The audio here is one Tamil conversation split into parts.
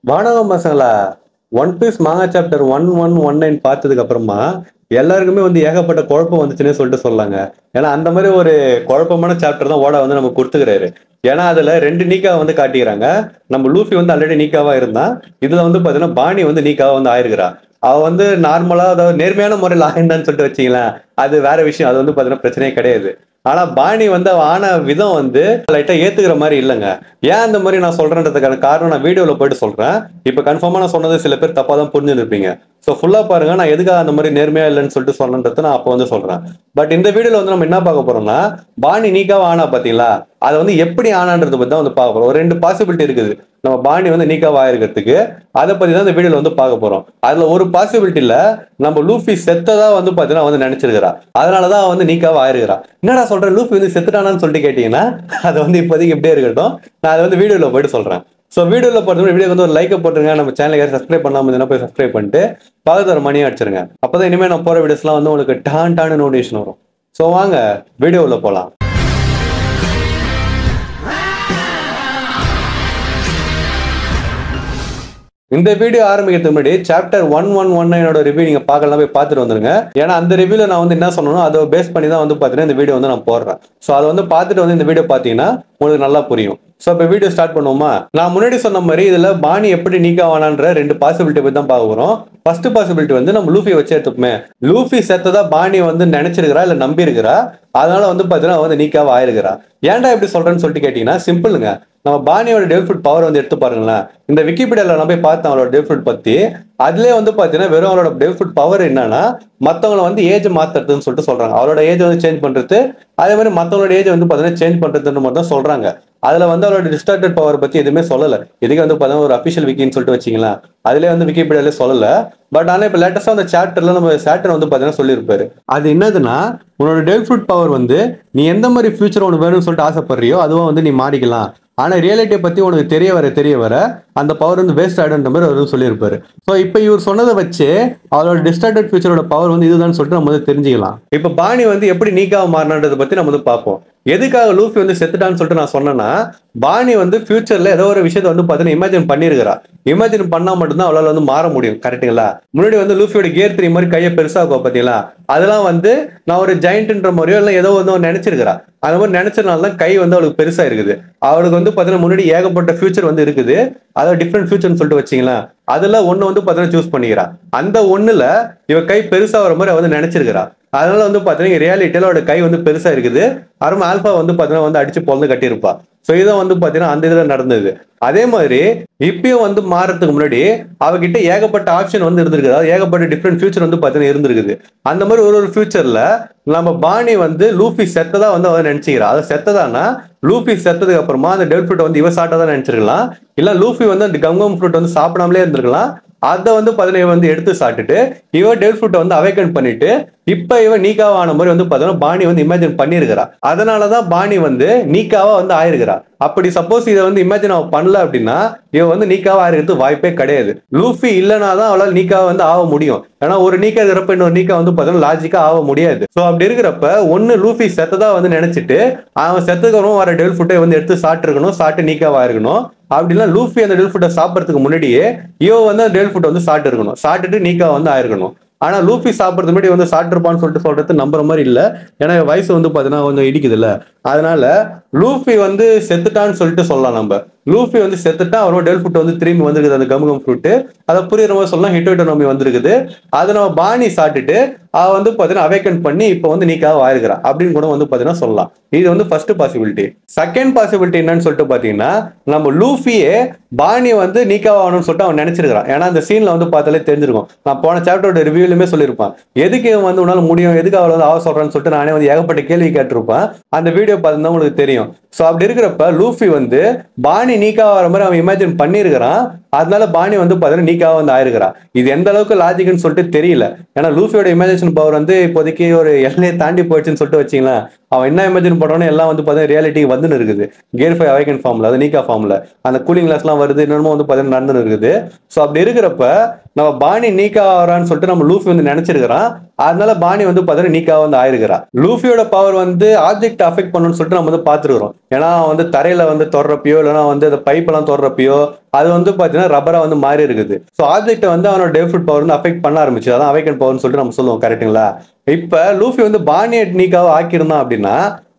வானகம் பசங்களா, ஒன் பீஸ் மாங்கா சாப்டர் 1119 பார்த்ததுக்கு அப்புறமா எல்லாருக்குமே வந்து ஏகப்பட்ட குழப்பம் வந்துச்சுன்னே சொல்லிட்டு சொல்லாங்க. ஏன்னா அந்த மாதிரி ஒரு குழப்பமான சாப்டர் தான் ஓட வந்து நம்ம கொடுத்துக்கிறாரு. ஏன்னா அதுல ரெண்டு நீக்கா வந்து காட்டிக்கிறாங்க. நம்ம லூஃபி வந்து ஆல்ரெடி நீக்காவா இருந்தான். இதுல வந்து பாத்தீங்கன்னா பாணி வந்து நீக்காவா வந்து ஆயிருக்கிறா. அவ வந்து நார்மலா அதாவது நேர்மையான முறையில் ஆயிருந்தான்னு சொல்லிட்டு வச்சீங்களேன், அது வேற விஷயம். அது வந்து பாத்தீங்கன்னா பிரச்சனையே கிடையாது. ஆனா பாணி வந்து அவ ஆன விதம் வந்து லைட்டா ஏத்துக்கிற மாதிரி இல்லைங்க. ஏன் அந்த மாதிரி நான் சொல்றேன்றதுக்கான காரணம் நான் வீடியோல போயிட்டு சொல்றேன். இப்ப கன்ஃபார்மா நான் சொன்னது சில பேர் தப்பா தான் புரிஞ்சுருப்பீங்க. ஸோ ஃபுல்லா பாருங்க, நான் எதுக்காக அந்த மாதிரி நேர்மையா இல்லைன்னு சொல்லிட்டு சொன்னதை நான் அப்போ வந்து சொல்றேன். பட் இந்த வீடியோல வந்து நம்ம என்ன பார்க்க போறோம்னா, பாணி நீக்காவா ஆனா பாத்தீங்களா, அதை வந்து எப்படி ஆனான்றது பத்தி தான் வந்து பார்க்க போறோம். ஒரு ரெண்டு பாசிபிலிட்டி இருக்குது நம்ம பாணி வந்து நீக்காவா ஆயிருக்கிறதுக்கு. அதை பத்தி தான் இந்த வீடியோல வந்து பார்க்க போறோம். அதுல ஒரு பாசிபிலிட்டில நம்ம லூஃபி செத்ததா வந்து பாத்தீங்கன்னா வந்து நினைச்சிருக்கிறா. அதனாலதான் வந்து நீக்காவா ஆயிருக்கிறா. என்னடா சொல்றேன், லூஃபி வந்து செத்துட்டானான்னு சொல்லிட்டு கேட்டீங்கன்னா, அதை வந்து இப்போதைக்கு இப்படியே இருக்கட்டும். நான் அதை வந்து வீடியோல போயிட்டு சொல்றேன். ஸோ வீடியோல போடுறது வீடியோ வந்து ஒரு லைக்கை போட்டுருங்க. நம்ம சேனலுக்கு சப்ஸ்கிரைப் பண்ணாம இருந்தா போய் சப்ஸ்கிரைப் பண்ணிட்டு பக்கத்துல ஒரு மணியை அடிச்சிருங்க. அப்பதான் இனிமேல் நான் போற வீடியோஸ்லாம் வந்து உங்களுக்கு டான்னு நோட்டிஃபிகேஷன் வரும். ஸோ வாங்க வீடியோவில் போகலாம். இந்த வீடியோ ஆரம்பிக்கிறதுக்கு முன்னாடி சாப்டர் 1119 ரிவ்யூ நீங்க பார்க்கலாம், போய் பார்த்துட்டு வந்துருங்க. ஏன்னா அந்த ரிவ்யூல நான் வந்து என்ன சொன்னோம் அதை பேஸ் பண்ணி தான் வந்து பார்த்தீங்கன்னா இந்த வீடியோ வந்து நான் போடுறேன். ஸோ அதை வந்து பார்த்துட்டு வந்து இந்த வீடியோ பார்த்தீங்கன்னா உங்களுக்கு நல்லா புரியும். ஸோ இப்போ வீடியோ ஸ்டார்ட் பண்ணுவோமா? நான் முன்னாடி சொன்ன மாதிரி இதுல பாணி எப்படி நீக்காவானான்ற ரெண்டு பாசிபிலிட்டி பத்தி தான் பார்க்க போறோம். ஃபர்ஸ்ட் பாசிபிலிட்டி வந்து நம்ம லூஃபியை வச்சு எடுத்துப்போமே. லூஃபி செத்ததா பாணி வந்து நினைச்சிருக்கிறா இல்ல நம்பி இருக்கிறா. அதனால வந்து பாத்தீங்கன்னா வந்து நீக்காவா ஆயிருக்கிறா. ஏன்டா இப்படி சொல்றேன்னு சொல்லிட்டு கேட்டீங்கன்னா சிம்பிளுங்க. நம்ம பாணியோட டெவலப்மெண்ட் பவர் வந்து எடுத்து பாருங்களேன். இந்த விக்கிபீடியால நான் போய் பார்த்தேன் அவளோட டெவலப்மெண்ட் பத்தி. அதுலயே வந்து பாத்தீங்கன்னா வெறும் அவளோட டெவலப்மெண்ட் பவர் என்னன்னா, மத்தவங்களை வந்து ஏஜ் மாத்துறதுன்னு சொல்லிட்டு சொல்றாங்க. அவளோட ஏஜ் வந்து சேஞ்ச் பண்றது, அதே மாதிரி மத்தவங்களோட ஏஜ் வந்து பாத்தீங்கன்னா சேஞ்ச் பண்றதுன்னு மட்டும் தான் சொல்றாங்க. அதுல வந்து அவரோட டிஸ்டார்டட் பவர் பத்தி எதுவுமே சொல்லல. இதுக்கு வந்து பாத்தீங்கன்னா ஒரு அபிஷியல் விக்கின்னு சொல்லிட்டு வச்சீங்களா, அதுலயே வந்து விக்கிபீடியாலே சொல்லல. பட் ஆனா இப்ப லேட்டஸ்டா அந்த சாப்டர்ல நம்ம சாட்டர் வந்து பாத்தீங்கன்னா சொல்லியிருப்பாரு. அது என்னதுன்னா, உன்னோட டெவலப்மெண்ட் பவர் வந்து நீ எந்த மாதிரி ஃபியூச்சர் உனக்கு வேணும்னு சொல்லிட்டு ஆசைப்படுறியோ அதுவா வந்து நீ மாறிக்கலாம். ஆனா ரியாலிட்டியை பத்தி உனக்கு தெரிய வர அந்த பவர் வந்து வேஸ்ட் ஆயிடுன்ற மாதிரி அவர் சொல்லியிருப்பாரு. ஸோ இப்போ இவர் சொன்னதை வச்சு அவரோட டிஸ்டார்டட் ஃபியூச்சரோட பவர் வந்து இதுதான் சொல்லிட்டு நம்ம வந்து தெரிஞ்சுக்கலாம். இப்போ பாணி வந்து எப்படி நீக்காக மாறினதை பத்தி நம்ம வந்து பார்ப்போம். எதுக்காக லூஃபி வந்து செத்துட்டான்னு சொல்லிட்டு நான் சொன்னேன்னா, பாணி வந்து ஃபியூச்சர்ல ஏதோ ஒரு விஷயத்தை வந்து பார்த்தீங்கன்னா இமேஜின் பண்ணிருக்கிறா. இமேஜின் பண்ணா மட்டும்தான் அவளால் வந்து மாற முடியும். கரெக்டுங்களா? முன்னாடி வந்து லூஃபியோட கியர் 3 மாதிரி கையை பெருசாகும் பார்த்தீங்களா, அதெல்லாம் வந்து நான் ஒரு ஜெயிண்ட்ன்ற மாதிரியோ இல்லை ஏதோ வந்து நினைச்சிருக்கிறா. அந்த மாதிரி நினைச்சதுனால தான் கை வந்து அவளுக்கு பெருசா இருக்குது. அவளுக்கு வந்து பாத்தீங்கன்னா முன்னாடி ஏகப்பட்ட ஃபியூச்சர் வந்து இருக்குது. அதாவது டிஃப்ரெண்ட் ஃபியூச்சர்னு சொல்லிட்டு வச்சீங்களா, அதுல ஒண்ணு வந்து பாத்தீங்கன்னா சூஸ் பண்ணிக்கிறா. அந்த ஒண்ணுல இவ கை பெருசா வர மாதிரி வந்து நினைச்சிருக்கிறா. அதனால வந்து பாத்தீங்கன்னா ரியாலிட்டியில அவரோட கை வந்து பெருசா இருக்குது. அருமை ஆல்பா வந்து பாத்தீங்கன்னா வந்து அடிச்சு பொழுது கட்டியிருப்பா. ஸோ இதான் வந்து பாத்தீங்கன்னா அந்த இதுல நடந்தது. அதே மாதிரி இப்பயும் வந்து மாறதுக்கு முன்னாடி அவகிட்ட ஏகப்பட்ட ஆப்ஷன் வந்து இருந்திருக்கு. அதாவது ஏகப்பட்ட டிஃப்ரெண்ட் ஃபியூச்சர் வந்து பாத்தீங்கன்னா இருந்திருக்குது. அந்த மாதிரி ஒரு ஃபியூச்சர்ல நம்ம பாணி வந்து லூஃபி செத்ததா வந்து அவன் நினைச்சுக்கிறா. அதை செத்ததானா லூஃபி செத்ததுக்கு அப்புறமா அந்த டெல் ஃப்ரூட் வந்து இவ சாப்பிட்டா தான் நினைச்சிருக்கலாம். இல்ல லூஃபி வந்து அந்த கம் ஃப்ரூட் வந்து சாப்பிடாமலே இருந்திருக்கலாம். அதை வந்து பதினேழு வந்து எடுத்து சாப்பிட்டுட்டு இவ டெல் ஃப்ரூட்டை வந்து அவேக்கன் பண்ணிட்டு இப்ப இவன் நீக்காவா ஆன மாதிரி வந்து பாத்தீங்கன்னா பாணி வந்து இமேஜின் பண்ணிருக்கிறா. அதனாலதான் பாணி வந்து நீக்காவா வந்து ஆயிருக்கிறா. அப்படி சப்போஸ் இதை வந்து இமேஜின் அவ பண்ணல அப்படின்னா இவன் வந்து நீக்காவா ஆயிருக்கிறது வாய்ப்பே கிடையாது. லூஃபி இல்லைனாதான் அவளால் நீக்காவா வந்து ஆக முடியும். ஏன்னா ஒரு நீக்கா இருக்கிறப்ப இன்னொரு நீக்கா வந்து பாத்தீங்கன்னா லாஜிக்கா ஆக முடியாது. சோ அப்படி இருக்கிறப்ப ஒன்னு லூஃபி செத்ததா வந்து நினைச்சிட்டு அவன் செத்துக்கணும் வர டெல் ஃபுட்டை வந்து எடுத்து சாப்பிட்டு இருக்கணும், சாப்பிட்டு நீக்காவா இருக்கணும். அப்படின்னா லூஃபி அந்த டெல் ஃபுட்டை சாப்பிட்றதுக்கு முன்னாடியே இவ வந்து அந்த டெல் ஃபுட்டை வந்து சாப்பிட்டு இருக்கணும், சாப்பிட்டுட்டு நீக்கா வந்து ஆயிருக்கணும். ஆனா லூஃபி சாப்பிட்றது முன்னாடி வந்து சாப்பிட்டுருப்பான்னு சொல்றது நம்புற மாதிரி இல்ல. ஏன்னா வயசு வந்து பாத்தீங்கன்னா கொஞ்சம் இடிக்குது இல்ல. அதனால லூஃபி வந்து செத்துட்டான்னு சொல்லிட்டு சொல்லலாம். நம்ம லூஃபி வந்து செத்துட்டா அவரோட டெல் ஃபுட் வந்து திரும்பி வந்துருக்குது. அந்த கம் ஃப்ரூட் அதை புரியுற மாதிரி சொல்லலாம். ஹிட்டோட்டோமி வந்திருக்குது. அதை நம்ம பாணி சாப்பிட்டுட்டு அவ வந்து பாத்தீங்கன்னா அவேக்கன் பண்ணி இப்ப வந்து நீக்காக ஆயிருக்கிறா அப்படின்னு கூட வந்து பாத்தீங்கன்னா சொல்லலாம். இது வந்து ஃபர்ஸ்ட் பாசிபிலிட்டி. செகண்ட் பாசிபிலிட்டி என்னன்னு சொல்லிட்டு பாத்தீங்கன்னா, நம்ம லூஃபியே பாணி வந்து நீக்காக ஆகணும்னு சொல்லிட்டு அவன் நினைச்சிருக்கான். ஏன்னா அந்த சீன்ல வந்து பார்த்தாலே தெரிஞ்சிருக்கும். நான் போன சாப்டரோட ரிவ்யூலுமே சொல்லியிருப்பான். எதுக்கு வந்து உன்னால முடியும், எதுக்கு அவளை வந்து சொல்றான்னு சொல்லிட்டு நானே வந்து ஏகப்பட்ட கேள்வி கேட்டிருப்பேன். அந்த வீடியோ பார்த்துதான் உங்களுக்கு தெரியும். சோ அப்படி இருக்கிறப்ப லூஃபி வந்து பாணி நீக்காக வர மாதிரி அவன் இமேஜின் பண்ணிருக்கிறான். அதனால பாணி வந்து பாத்தீங்கன்னா நீக்காக வந்து ஆயிருக்கிறா. இது எந்த அளவுக்கு லாஜிக்னு சொல்லிட்டு தெரியல. ஏன்னா லூஃபியோட இமேஜினேஷன் பவர் வந்து இப்போதைக்கு ஒரு எல்லையை தாண்டி போயிடுச்சுன்னு சொல்லிட்டு வச்சீங்களா, அவன் என்ன இமேஜின் பண்றானோ எல்லாம் வந்து பாத்தீங்கன்னா ரியாலிட்டி வந்துன்னு இருக்குது. கியர் 5 அவேக்கன் ஃபார்ம்ல, அது நீக்கா ஃபார்ம்ல அந்த கூலிங் கிளாஸ் எல்லாம் வருது, இன்னமும் வந்து பாத்தீங்கன்னா நடந்துன்னு இருக்குது. சோ அப்படி இருக்கிறப்ப நம்ம பாணி நீக்கா ஆகிறான்னு சொல்லிட்டு நம்ம லூஃபி வந்து நினைச்சிருக்கிறான். அதனால பாணி வந்து பார்த்தீங்கன்னா நீக்கா வந்து ஆயிருக்கிறா. லூஃபியோட பவர் வந்து ஆப்ஜெக்ட் அஃபெக்ட் பண்ணணும்னு சொல்லிட்டு நம்ம வந்து பார்த்துருக்கிறோம். ஏன்னா வந்து தரையில வந்து தொடரப்பையோ இல்லைன்னா வந்து அந்த பைப் எல்லாம் தொடரப்பையோ அது வந்து பார்த்தீங்கன்னா ரப்பரா வந்து மாறி இருக்குது. ஸோ ஆப்ஜெக்ட் வந்து அவனோட டேவ்ஃபுட் பவர் வந்து அஃபெக்ட் பண்ண ஆரம்பிச்சு. அதான் அவைக்கன் பவர்னு சொல்லிட்டு நம்ம சொல்லுவோம். கரெக்டுங்களா? இப்ப லூஃபி வந்து பாணியை நீக்காவை ஆக்கியிருந்தான் அப்படின்னா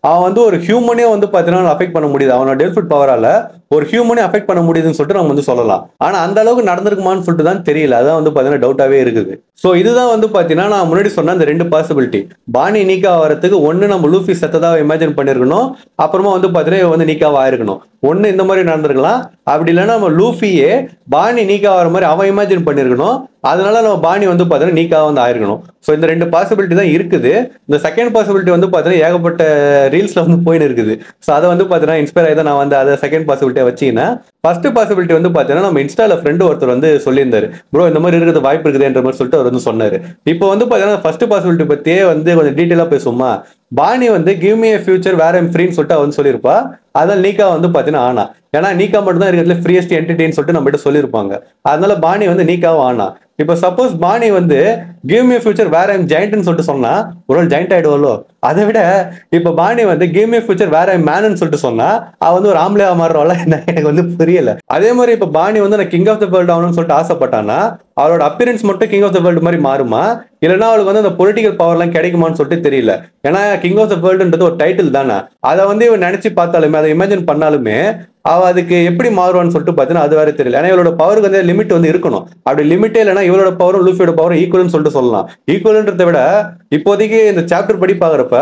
அவன் வந்து ஒரு ஹியூமனே வந்து பார்த்தீங்கன்னா அஃபெக்ட் பண்ண முடியுது. அவனோட டெல்ஃபுட் பவரால ஒரு ஹியூமனே அஃபெக்ட் பண்ண முடியுதுன்னு சொல்லிட்டு நம்ம வந்து சொல்லலாம். ஆனா அந்த அளவுக்கு நடந்திருக்குமான்னு சொல்லிட்டு தான் தெரியல. அதான் வந்து பார்த்தீங்கன்னா டவுட்டாவே இருக்குது. ஸோ இதுதான் வந்து பார்த்தீங்கன்னா நான் முன்னாடி சொன்ன அந்த 2 பாசிபிலிட்டி. பாணி நீக்கா வரதுக்கு ஒன்று நம்ம லூஃபி செத்ததா இமேஜின் பண்ணிருக்கணும். அப்புறமா வந்து பார்த்தீங்கன்னா வந்து நீக்காவா ஆயிருக்கணும். ஒன்று இந்த மாதிரி நடந்திருக்கலாம். அப்படி இல்லைன்னா நம்ம லூஃபியே பாணி நீக்கா வர மாதிரி அவன் இமேஜின் பண்ணிருக்கணும். அதனால நம்ம பாணி வந்து பார்த்தீங்கன்னா நீக்கா வந்து ஆயிருக்கணும். ஸோ இந்த 2 பாசிபிலிட்டி தான் இருக்குது. இந்த செகண்ட் பாசிபிலிட்டி வந்து பார்த்தீங்கன்னா ஏகப்பட்ட ரீல்ஸ்ல வந்து போயின்னு இருக்குது. ஸோ அதை வந்து பார்த்தீங்கன்னா இன்ஸ்பயர் ஆகி தான் நான் வந்து அதை செகண்ட் பாசிபிலிட்டியை வச்சுக்கினேன். ஃபர்ஸ்ட் பாசிபிலிட்டி வந்து பார்த்தீங்கன்னா நம்ம இன்ஸ்டால ஃப்ரெண்டு ஒருத்தர் வந்து சொல்லியிருந்தாரு, ப்ரோ இந்த மாதிரி இருக்கிறது வாய்ப்பு இருக்குதுன்ற மாதிரி சொல்லிட்டு அவர் வந்து சொன்னாரு. இப்போ வந்து பார்த்தீங்கன்னா ஃபர்ஸ்ட் பாசிபிலிட்டி பத்தியே வந்து கொஞ்சம் டீட்டெயிலாக பேசுவோமா? பாணி வந்து give me a future where I'm ஃப்ரீன்னு சொல்லிட்டு அவன் சொல்லியிருப்பா. அதனால நீக்கா வந்து பார்த்தீங்கன்னா ஆனா, ஏன்னா நீக்கா மட்டும் தான் இருக்கிறதுல ஃப்ரீயஸ்ட் என்டிட்டின்னு சொல்லிட்டு நம்ம கிட்ட சொல்லியிருப்பாங்க. அதனால பாணி வந்து நீக்காவும் ஆனா. இப்போ சப்போஸ் பாணி வந்து give me a future where I'm ஜெயண்ட்னு சொல்லிட்டு சொன்னா ஒரு ஜெயண்ட் ஆயிடுவாளோ? அதை விட இப்ப பாணி வந்து give me a future where I'm மேன்னு சொல்லிட்டு சொன்னா அவ வந்து ஒரு ஆம்பளையா மாறுறவள எனக்கு வந்து புரியல. அதே மாதிரி இப்ப பாணி வந்து நான் கிங் ஆஃப் த வேர்ல்ட் ஆகணும்னு சொல்லிட்டு ஆசைப்பட்டானா அவளோட அப்பியரன்ஸ் மட்டும் கிங் ஆஃப் த வேர்ல்டு மாதிரி மாறுமா? இல்லைன்னா அவளுக்கு வந்து அந்த பொலிட்டிக்கல் பவர்லாம் கிடைக்குமான்னு சொல்லிட்டு தெரியல. ஏன்னா கிங் ஆஃப் த வேர்ல்டுன்றது ஒரு டைட்டில் தானே. அதை வந்து இவன் நினைச்சு பார்த்தாலுமே அதை இமேஜின் பண்ணாலுமே அவ அதுக்கு எப்படி மாறுவான்னு சொல்லிட்டு பார்த்தீங்கன்னா அது வேற தெரியல. ஏன்னா இவளோட பவருக்கு வந்து லிமிட் வந்து இருக்கணும். அப்படி லிமிட்டே இல்லைன்னா இவளோட பவரும் லூஃபியோட பவரும் ஈக்குவல்னு சொல்லிட்டு சொல்லலாம். ஈக்குவல்ன்றதை விட இப்போதைக்கு இந்த சாப்டர் படி பாக்குறப்ப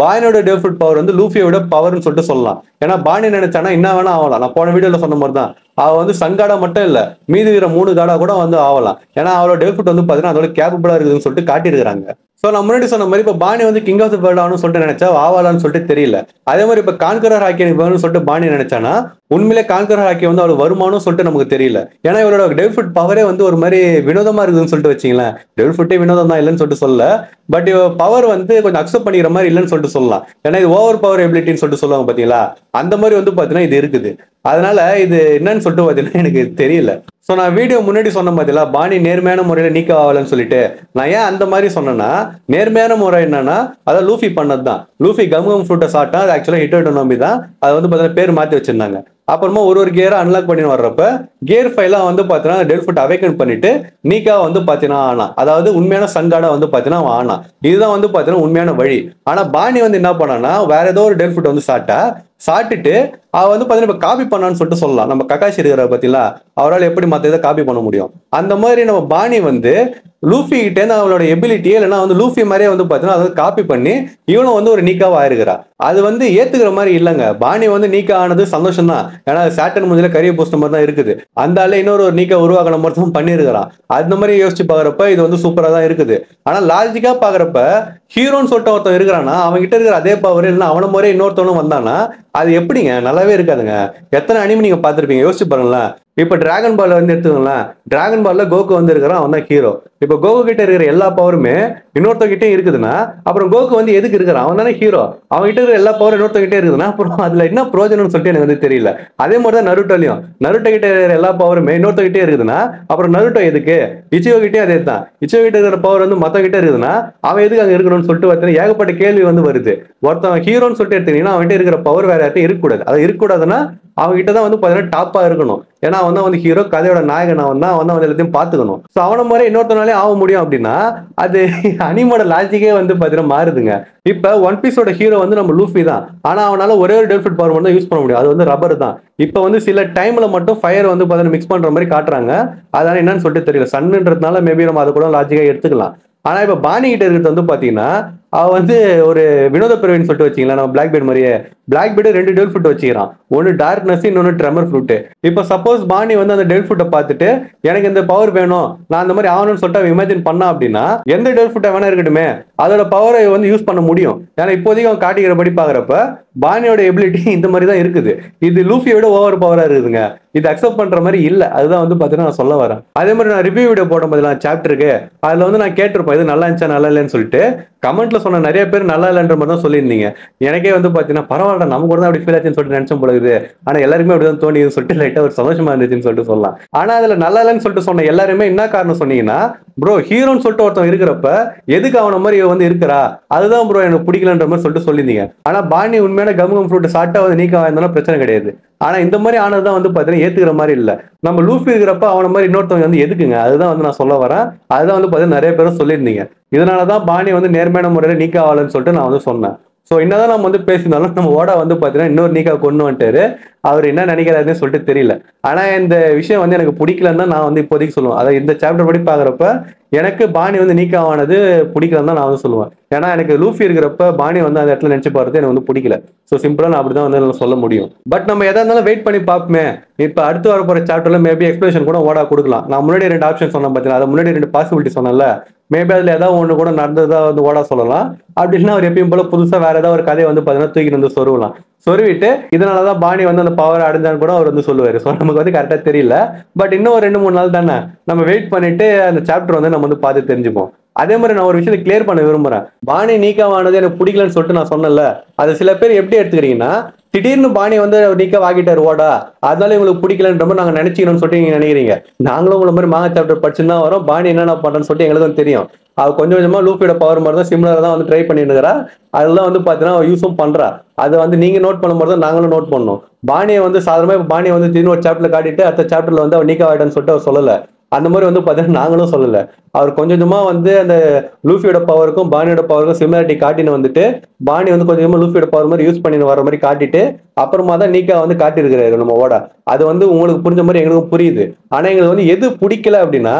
பாணியோட டெல்ஃபுட் பவர் வந்து லூஃபியோட பவர்னு சொல்லிட்டு சொல்லலாம். ஏன்னா பாணி நினைச்சானா என்ன வேணா ஆகலாம். நான் போன வீடியோல சொன்ன மாதிரி தான் அவ வந்து சன்காடா மட்டும் இல்ல மீதி இருக்கிற 3 காடா கூட வந்து ஆகலாம். ஏன்னா அவளோட டெல்ஃபுட் வந்து பாத்தீங்கன்னா அதோட கேப்பபிளா இருக்குதுன்னு சொல்லிட்டு காட்டியிருக்காங்க. சோ நான் முன்னாடி சொன்ன மாதிரி இப்ப பாணி வந்து கிங் ஆஃப் த வேர்ல்ட் ஆகணும்னு சொல்லிட்டு நினைச்சா ஆவாலான்னு சொல்லிட்டு தெரியல. அதே மாதிரி இப்ப கான்கரர் ஹாக்கி எனக்கு வேணும்னு சொல்லிட்டு பாணி நினைச்சானா உண்மையிலே கான்கரர் ஹாக்கி வந்து அவளுக்கு வருமானம் சொல்லிட்டு நமக்கு தெரியல. ஏன்னா இவரோட டெல்ஃபுட் பவரே வந்து ஒரு மாதிரி வினோதமா இருக்குதுன்னு சொல்லிட்டு வச்சிங்களேன். டெல்ஃபுட்டே வினோதம் தான் இல்லைன்னு சொல்லிட்டு சொல்ல, பட் இவ பவர் வந்து கொஞ்சம் அக்செப்ட் பண்ணிக்கிற மாதிரி இல்லைன்னு சொல்லிட்டு சொல்லலாம். ஏன்னா இது ஓவர் பவர் எபிலிட்டின்னு சொல்லிட்டு சொல்லுவாங்க பாத்தீங்களா, அந்த மாதிரி வந்து பாத்தீங்கன்னா இது இருக்குது. அதனால இது என்னன்னு சொல்லிட்டு பாத்தீங்கன்னா எனக்கு தெரியல. ஸோ நான் வீடியோ முன்னாடி சொன்ன பார்த்தீங்களா பாணி நேர்மையான முறையில் நீக்க ஆகலன்னு சொல்லிட்டு, நான் ஏன் அந்த மாதிரி சொன்னேன்னா நேர்மையான முறை என்னன்னா அதான் லூஃபி பண்ணது தான். லூஃபி கம் ஃப்ரூட்டை சாப்பிட்டா அது ஆக்சுவலாக ஹிட்டோ நம்பி தான் அதை வந்து பார்த்தீங்கன்னா பேர் மாற்றி வச்சிருந்தாங்க. அப்புறமா ஒரு கியரை அன்லாக் பண்ணி வர்றப்ப கியர் ஃபைலாம் வந்து பார்த்தீங்கன்னா டெல்ஃபுட் அவேக்கன் பண்ணிட்டு நீக்கா வந்து பார்த்தீங்கன்னா ஆனா, அதாவது உண்மையான சன்காடா வந்து பார்த்தீங்கன்னா அவன் ஆனா. இதுதான் வந்து பார்த்தீங்கன்னா உண்மையான வழி. ஆனா பாணி வந்து என்ன பண்ணான்னா வேற ஏதோ ஒரு டெல்ஃபுட் வந்து சாப்பிட்டுட்டு அவ வந்து பார்த்தீங்கன்னா இப்போ காப்பி பண்ணான்னு சொல்லிட்டு சொல்லலாம். நம்ம ககாஷி இருக்கிற பத்திலா அவரால் எப்படி மற்ற இதை காப்பி பண்ண முடியும்? அந்த மாதிரி நம்ம பாணி வந்து லூஃபி கிட்டேருந்து அவளோட எபிலிட்டியே இல்லைன்னா வந்து லூஃபி மாதிரியே வந்து பார்த்தீங்கன்னா அதை காப்பி பண்ணி இவனும் வந்து ஒரு நீக்காவா ஆயிருக்கிறா. அது வந்து ஏத்துக்கிற மாதிரி இல்லைங்க. பாணி வந்து நீக்கா ஆனது சந்தோஷம் தான். ஏன்னா சாட்டன் முஞ்சில கரிய போஸ்ட் மாதிரி தான் இருக்குது. அந்த ஆளே இன்னொரு நீக்கா உருவாக்கின மாதிரி தான் பண்ணியிருக்கிறான். அந்த மாதிரி யோசிச்சு பாக்குறப்ப இது வந்து சூப்பரா தான் இருக்குது. ஆனா லாஜிக்கா பாக்குறப்ப ஹீரோன்னு சொல்லிட்டு ஒருத்தன் இருக்கிறானா அவன் கிட்ட இருக்கிற அதே பவர் இல்லைன்னா அவன முறையே இன்னொருத்தவனும் வந்தானா அது எப்படிங்க? நல்லாவே இருக்காதுங்க. எத்தனை அனிமே நீங்க பார்த்திருப்பீங்க, யோசிச்சு பாருங்களேன். இப்ப டிராகன் பால் வந்து எடுத்துக்கலாம். டிராகன் பால்ல கோகு வந்து இருக்கிறான், அவன் தான் ஹீரோ. இப்ப கோகு கிட்ட இருக்கிற எல்லா பவருமே இன்னொருத்தகிட்டே இருக்குதுன்னா அப்புறம் கோகு வந்து எதுக்கு இருக்கிறான்? அவன் தானே ஹீரோ. அவன் கிட்ட இருக்கிற எல்லா பவரும் இன்னொருத்தகிட்டே இருக்குதுன்னா அப்புறம் அதுல என்ன பிரோஜனம்னு சொல்லிட்டு எனக்கு வந்து தெரியல. அதே மாதிரி தான் நருட்டோலையும் நருட்டோ கிட்ட இருக்கிற எல்லா பவருமே இன்னொருத்தகிட்டே இருக்குதுன்னா அப்புறம் நருட்டோ எதுக்கு? இச்சிகோ கிட்டே அதே தான். இச்சிகோ கிட்ட இருக்கிற பவர் வந்து மத்த கிட்ட இருக்குதுன்னா அவன் எதுக்கு அங்க இருக்கணும்னு சொல்லிட்டு பார்த்தீங்கன்னா ஏகப்பட்ட கேள்வி வந்து வருது. ஒருத்தன் ஹீரோன்னு சொல்லிட்டு எடுத்தீங்கன்னா அவன்கிட்ட இருக்கிற பவர் வேற யார்ட்டும் இருக்கக்கூடாது. அது இருக்கக்கூடாதுன்னா அவங்ககிட்ட தான் வந்து பார்த்தீங்கன்னா டாப்பா இருக்கணும். ஏன்னா அவன் தான் வந்து ஹீரோ, கதையோட நாயகன் அவன் தான் வந்து எல்லாத்தையும் பார்த்துக்கணும். ஸோ அவன மாதிரி இன்னொருத்தனாலே ஆக முடியும் அப்படின்னா அது அனிமோட லாஜிக்கே வந்து பார்த்தீங்கன்னா மாறுதுங்க. இப்ப ஒன் பீஸோட ஹீரோ வந்து நம்ம லூஃபி தான். ஆனா அவனால ஒரே ஒரு டெல்ஃபுட் பவர் மட்டும் யூஸ் பண்ண முடியும். அது வந்து ரப்பர் தான். இப்ப வந்து சில டைம்ல மட்டும் ஃபயர் வந்து பார்த்தீங்கன்னா மிக்ஸ் பண்ற மாதிரி காட்டுறாங்க. அதனால என்னன்னு சொல்லிட்டு தெரியல. சன்னுன்றதுனால மேபி நம்ம அதை கூட லாஜிக்கா எடுத்துக்கலாம். ஆனா இப்ப பாணி கிட்ட இருக்கிறது வந்து பாத்தீங்கன்னா அவ வந்து ஒரு வினோத பிறவின்னு சொல்லிட்டு வச்சிங்களா, நம்ம பிளாக் பேர்ட் மாதிரியே பிளாக் பேர்டு 2 டெல் ஃபுட் வச்சுக்கிறான். ஒன்னு டார்க்னஸ், இன்னொன்னு ட்ரெமர் ஃப்ரூட். இப்ப சப்போஸ் பாணி வந்து அந்த டெல் ஃபுட்டை பார்த்துட்டு எனக்கு இந்த பவர் வேணும், நான் அந்த மாதிரி ஆகணும்னு சொல்லிட்டு இமேஜின் பண்ணா அப்படின்னா எந்த டெல் ஃபுட்டை வேணா இருக்கட்டுமே அதோட பவரை வந்து யூஸ் பண்ண முடியும். ஏன்னா இப்போதைக்கு அவன் காட்டிக்கிறபடி பாக்குறப்ப பாணியோட எபிலிட்டி இந்த மாதிரி தான் இருக்குது. இது லூஃபியோட ஓவர் பவரா இருக்குதுங்க. இது அக்செப்ட் பண்ற மாதிரி இல்ல. அதுதான் வந்து பாத்தீங்கன்னா நான் சொல்ல வரேன். அதே மாதிரி நான் ரிவ்யூ வீடியோ போடும் போது சாப்டருக்கு அதுல வந்து நான் கேட்டிருப்பேன் இது நல்லா இருந்துச்சா நல்லா இல்லைன்னு சொல்லிட்டு. கமெண்ட்ல சொன்ன நிறைய பேர் நல்லா இல்லைன்ற மாதிரி தான் சொல்லியிருந்தீங்க. எனக்கே வந்து பாத்தீங்கன்னா பரவாயில்ல நம்ம கூட தான் அப்படி ஃபீல் ஆச்சுன்னு சொல்லிட்டு நினைச்சோம் பொழுது. ஆனா எல்லாருக்குமே அப்படிதான் தோணிதுன்னு சொல்லிட்டு லைட்டா ஒரு சந்தோஷமா இருந்துச்சுன்னு சொல்லிட்டு சொல்லலாம். ஆனா அதுல நல்லா இல்லைன்னு சொல்லிட்டு சொன்ன எல்லாருமே என்ன காரணம் சொன்னீங்கன்னா, ப்ரோ ஹீரோன்னு சொல்லிட்டு ஒருத்தன் இருக்கிறப்ப எதுக்கு அவன மாதிரி இவ வந்து இருக்கிறா, அதுதான் ப்ரோ எனக்கு பிடிக்கலன்ற மாதிரி சொல்லிட்டு சொல்லியிருந்தீங்க. ஆனா பாணி உண்மையான கம் ஃப்ரூட் சாப்பிட்டா வந்து நீக்க இருந்தாலும் பிரச்சனை கிடையாது. ஆனா இந்த மாதிரி ஆனதுதான் வந்து பாத்தீங்கன்னா ஏத்துக்கிற மாதிரி இல்ல. நம்ம லூஃபி இருக்கிறப்ப அவன மாதிரி இன்னொருத்தவங்க வந்து எதுக்குங்க, அதுதான் வந்து நான் சொல்ல வரேன். அதுதான் வந்து பாத்தீங்கன்னா நிறைய பேரும் சொல்லியிருந்தீங்க. இதனாலதான் பாணி வந்து நேர்மையான முறையில நீக்க ஆகலன்னு சொல்லிட்டு நான் வந்து சொன்னேன். சோ என்னதான் நம்ம வந்து பேசினாலும் நம்ம ஓடா வந்து பாத்தீங்கன்னா இன்னொரு நீக்கா கொண்டு வந்துட்டாரு. அவர் என்ன நினைக்கிறாருன்னு சொல்லிட்டு தெரியல. ஆனா இந்த விஷயம் வந்து எனக்கு பிடிக்கலன்னு தான் நான் வந்து இப்போதைக்கு சொல்லுவேன். அதாவது இந்த சாப்டர் படி பாக்குறப்ப எனக்கு பாணி வந்து நீக்கமானது பிடிக்கலன்னு தான் நான் வந்து சொல்லுவேன். ஏன்னா எனக்கு லூஃபி இருக்கிறப்ப பாணி வந்து அந்த இடத்துல நினைச்சு பாருறது எனக்கு வந்து பிடிக்கல. சோ சிம்பிளா நான் அப்படிதான் வந்து சொல்ல முடியும். பட் நம்ம எதா இருந்தாலும் வெயிட் பண்ணி பார்ப்போமே. இப்ப அடுத்து வர போற சாப்டர்ல மேபி எக்ஸ்பிளேஷன் கூட ஓடா கொடுக்கலாம். நான் முன்னாடி 2 ஆப்ஷன் சொன்னேன் பாத்தீங்கன்னா, அது முன்னாடி 2 பாசிபிலிட்டி சொன்னேன்ல. மேபி அதுல ஏதாவது ஒண்ணு கூட நடந்ததா வந்து ஓடா சொல்லலாம். அப்படின்னா அவர் எப்பயும் போல புதுசா வேற ஏதாவது ஒரு கதையை வந்து பாத்தீங்கன்னா தூக்கிட்டு வந்து சொருவலாம். சொருவிட்டு இதனாலதான் பாணி வந்து அந்த பவர் அடைஞ்சான்னு கூட அவர் வந்து சொல்லுவாரு. சோ நமக்கு வந்து கரெக்டா தெரியல. பட் இன்னும் ஒரு 2-3 நாள் தானே, நம்ம வெயிட் பண்ணிட்டு அந்த சாப்டர் வந்து நம்ம வந்து பார்த்து தெரிஞ்சுப்போம். அதே மாதிரி நான் ஒரு விஷயத்தை கிளியர் பண்ண விரும்புறேன். பாணி நீக்கமானது எனக்கு பிடிக்கலன்னு சொல்லிட்டு நான் சொன்னேன்ல, அது சில பேர் எப்படி எடுத்துக்கிறீங்கன்னா, திடீர்னு பாணி வந்து நீக்க வாங்கிட்டாரு ஓடா, அதனால இவங்களுக்கு பிடிக்கலன்ற மாதிரி நாங்க நினைச்சுக்கணும்னு சொல்லிட்டு நீங்க நினைக்கிறீங்க. நாங்களும் உங்களை மாதிரி மாங்க சாப்டர் படிச்சுன்னு தான் வரோம். பாணி என்னென்ன பண்றேன்னு சொல்லிட்டு எங்களுக்கும் தெரியும். அது கொஞ்சம் கொஞ்சமா லூஃபியோட பவர் மாதிரி தான் சிமிலரா தான் வந்து ட்ரை பண்ணிட்டு இருக்கிறா. அதெல்லாம் வந்து பாத்தீங்கன்னா யூஸும் பண்றா. அதை வந்து நீங்க நோட் பண்ணும்போது தான் நாங்களும் நோட் பண்ணோம். பாணியை வந்து சாதாரணமா பாணியை வந்து திடீர்னு ஒரு சாப்டர்ல காட்டிட்டு அடுத்த சாப்டர்ல வந்து அவர் நீக்க ஆயிட்டான்னு சொல்லிட்டு அவர் சொல்லல. அந்த மாதிரி வந்து பாத்தீங்கன்னா நாங்களும் சொல்லல. அவர் கொஞ்சம் கொஞ்சமா வந்து அந்த லூஃபியோட பவருக்கும் பாணியோட பவருக்கும் சிமிலாரிட்டி காட்டின்னு வந்துட்டு, பாணி வந்து கொஞ்சம் கொஞ்சமா லூஃபியோட பவர் மாதிரி யூஸ் பண்ணி வர மாதிரி காட்டிட்டு அப்புறமா தான் நீக்கா வந்து காட்டியிருக்கிறாரு நம்ம ஓடா. அது வந்து உங்களுக்கு புரிஞ்ச மாதிரி எங்களுக்கும் புரியுது. ஆனா எங்களுக்கு வந்து எது பிடிக்கல அப்படின்னா,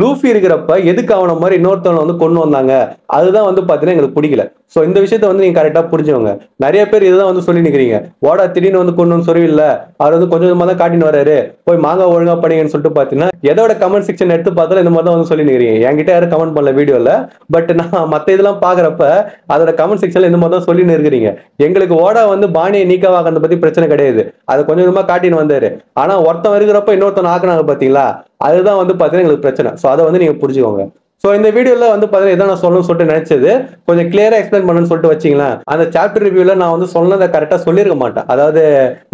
லூஃபி இருக்கிறப்ப எதுக்கு அவன மாதிரி இன்னொருத்தவனை வந்து கொண்டு வந்தாங்க, அதுதான் வந்து பாத்தீங்கன்னா எங்களுக்கு பிடிக்கல. சோ இந்த விஷயத்த வந்து நீங்க கரெக்டா புரிஞ்சவங்க. நிறைய பேர் இதுதான் வந்து சொல்லி நிக்கிறீங்க. ஓடா திடீர்னு வந்து கொண்டு வந்து சொல்லி இல்ல, அவர் வந்து கொஞ்சம் கொஞ்சமா தான் காட்டின்னு வராரு, போய் மாங்கா ஒழுங்கா படிங்கன்னு சொல்லிட்டு பாத்தீங்கன்னா எதோட கமெண்ட் செக்ஷன் எடுத்து பார்த்தாலும் இந்த மாதிரி தான் வந்து சொல்லி நிக்கிறீங்க. என்கிட்ட யாரும் கமெண்ட் பண்ணல வீடியோல. பட் நான் மத்த இதெல்லாம் பாக்குறப்ப அதோட கமெண்ட் செக்ஷன்ல இந்த மாதிரி தான் சொல்லி இருக்கிறீங்க. எங்களுக்கு ஓடா வந்து பாணியை நீக்கவாக்கிறத பத்தி பிரச்சனை கிடையாது. அதை கொஞ்சம் கொஞ்சமா காட்டின்னு வந்தாரு. ஆனா ஒருத்தன் இருக்கிறப்ப இன்னொருத்தன் ஆக்குனாங்க பாத்தீங்களா, அதுதான் வந்து பாத்தீங்கன்னா எங்களுக்கு பிரச்சனை. சோ அதை வந்து நீங்க புரிஞ்சுக்கோங்க. சோ இந்த வீடியோல வந்து பாத்தீங்கன்னா இதான் நான் சொல்லணும்னு சொல்லிட்டு நினைச்சது. கொஞ்சம் கிளியரா எக்ஸ்பிளைன் பண்ணணும்னு சொல்லிட்டு வச்சீங்களேன். அந்த சாப்டர் ரிவ்யூல நான் வந்து சொன்னதை கரெக்டா சொல்லிருக்க மாட்டேன். அதாவது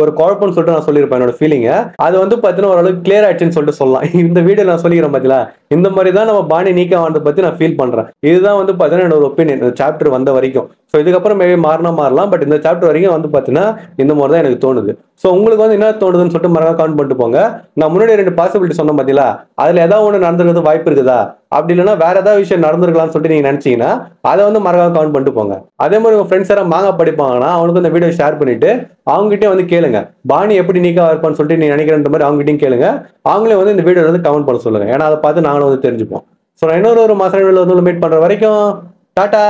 ஒரு குழப்பம்னு சொல்லிட்டு நான் சொல்லியிருப்பேன் என்னோட ஃபீலிங்க. அது வந்து பாத்தீங்கன்னா ஓரளவுக்கு கிளியர் ஆயிடுச்சுன்னு சொல்லிட்டு சொல்லலாம். இந்த வீடியோ நான் சொல்லிக்கிறேன் பாத்தீங்களா, இந்த மாதிரி தான் நம்ம பாணி நீக்கவானதை பத்தி நான் ஃபீல் பண்றேன். இதுதான் வந்து பாத்தீங்கன்னா என்னோட ஒப்பீனியன் இந்த சாப்டர் வந்த வரைக்கும். சோ இதுக்கப்புறம் மேபி மாறலாம். பட் இந்த சாப்டர் வரைக்கும் வந்து பாத்தீங்கன்னா இந்த மாதிரி தான் எனக்கு தோணுது. சோ உங்களுக்கு வந்து என்ன தோணுதுன்னு சொல்லிட்டு மறக்காம கமெண்ட் பண்ணிட்டு போங்க. நான் முன்னாடி 2 பாசிபிலிட்டி சொன்னேன் பாத்தீங்களா, அதுல ஏதாவது ஒண்ணு நடந்துருக்கிறது வாய்ப்பு இருக்குதா, அப்படி இல்லைன்னா வேற ஏதாவது விஷயம் நடந்திருக்கலாம்னு சொல்லிட்டு நீங்க நினைச்சீங்கன்னா அதை வந்து மறக்காம கமெண்ட் பண்ணிட்டு போங்க. அதே மாதிரி உங்க ஃப்ரெண்ட்ஸ் யாராவது மாங்கா படிப்பாங்கன்னா அவனுக்கு இந்த வீடியோ ஷேர் பண்ணிட்டு அவங்ககிட்ட வந்து கேளுங்க, பாணி எப்படி நீக்கா இருப்பான்னு சொல்லிட்டு நீங்க நினைக்கிறன்ற மாதிரி அவங்ககிட்டயும் கேளுங்க. அவங்களே வந்து இந்த வீடியோல வந்து கமெண்ட் பண்ண சொல்லுங்க. ஏன்னா அதை பார்த்து நாங்களும் வந்து தெரிஞ்சுப்போம். ஸோ இன்னொரு மாசம் வீடியோல வந்து மீட் பண்ற வரைக்கும் டாடா.